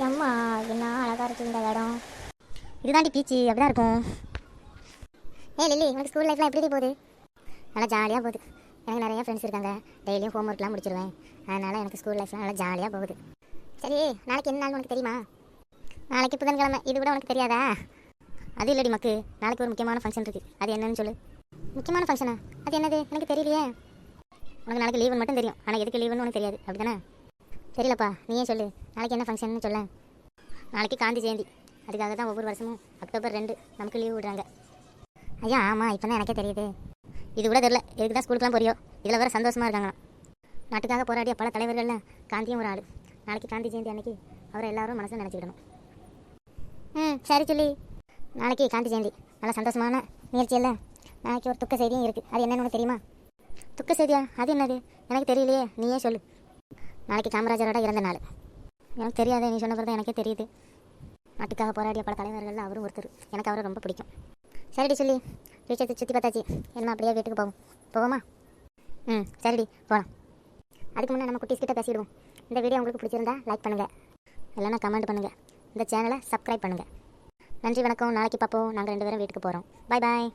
எம்மா, என்ன அழகா இருக்கு இந்த இடம். இதுதாண்டி பீச்சு, அப்படிதான் இருக்கும். லில்லி, உனக்கு ஸ்கூல் லைஃப்லாம் எப்படி போகுது? நல்லா ஜாலியாக போகுது. எனக்கு நிறைய ஃப்ரெண்ட்ஸ் இருக்காங்க. டெய்லியும் ஹோம் ஒர்க்லாம் முடிச்சிருவேன். அதனால் எனக்கு ஸ்கூல் லைஃப்லாம் நல்லா ஜாலியாக போகுது. சரி, நாளைக்கு என்ன நாள் உனக்கு தெரியுமா? நாளைக்கு புதன்கிழமை, இது கூட உனக்கு தெரியாதா? அது இல்லடி மக்கு, நாளைக்கு ஒரு முக்கியமான ஃபங்க்ஷன் இருக்குது. அது என்னன்னு சொல்லு. முக்கியமான ஃபங்க்ஷனா? அது என்னது? எனக்கு தெரியலையே. உனக்கு நாளைக்கு லீவுன்னு மட்டும் தெரியும், ஆனால் எதுக்கு லீவுன்னு உனக்கு தெரியாது, அப்படி தானே? தெரியலப்பா, நீயே சொல்லு. நாளைக்கு என்ன ஃபங்க்ஷன்னு சொல்ல. நாளைக்கு காந்தி ஜெயந்தி. அதுக்காக தான் ஒவ்வொரு வருஷமும் October 2 நமக்கு லீவு விடுறாங்க. ஐயா, ஆமாம், இப்போ தான் எனக்கே தெரியுது. இது கூட தெரில, எதுக்கு தான் ஸ்கூலுக்குலாம் போறியோ. இதில் வேறு சந்தோஷமாக இருக்காங்களாம். நாட்டுக்காக போராடிய பல தலைவர்கள்ல காந்தியும் ஒரு ஆள். நாளைக்கு காந்தி ஜெயந்தி அன்னைக்கு அவரை எல்லாரும் மனசில் நினச்சிக்கிடணும். சரி சொல்லி. நாளைக்கு காந்தி ஜெயந்தி, நல்ல சந்தோஷமான நிகழ்ச்சி இல்லை. நாளைக்கு ஒரு துக்க செய்தியும் இருக்குது. அது என்னன்னு உனக்கு தெரியுமா? துக்க செய்தியா? அது என்னது? எனக்கு தெரியலையே, நீயே சொல்லு. நாளைக்கு காமராஜரோட இறந்த நாள். எனக்கு தெரியாதே, நீ சொன்ன பிறகு தான் எனக்கே தெரியுது. நாட்டுக்காக போராடிய பல தலைவர்கள் அவரும் ஒருத்தர். எனக்கு அவரை ரொம்ப பிடிக்கும். சரிடி சொல்லி. பீச்சை சுற்றி பார்த்தாச்சு, என்னமா அப்படியே வீட்டுக்கு போவோமா? சரிடி, போகலாம். அதுக்கு முன்னே நம்ம குட்டீஸ் கிட்ட பேசிடுவோம். இந்த வீடியோ உங்களுக்கு பிடிச்சிருந்தா லைக் பண்ணுங்கள், இல்லைன்னா கமெண்ட் பண்ணுங்கள். இந்த சேனலை சப்ஸ்கிரைப் பண்ணுங்கள். நன்றி, வணக்கம். நாளைக்கு பார்ப்போம். நாங்கள் 2 பேரும் வீட்டுக்கு போகிறோம். பாய் பாய்.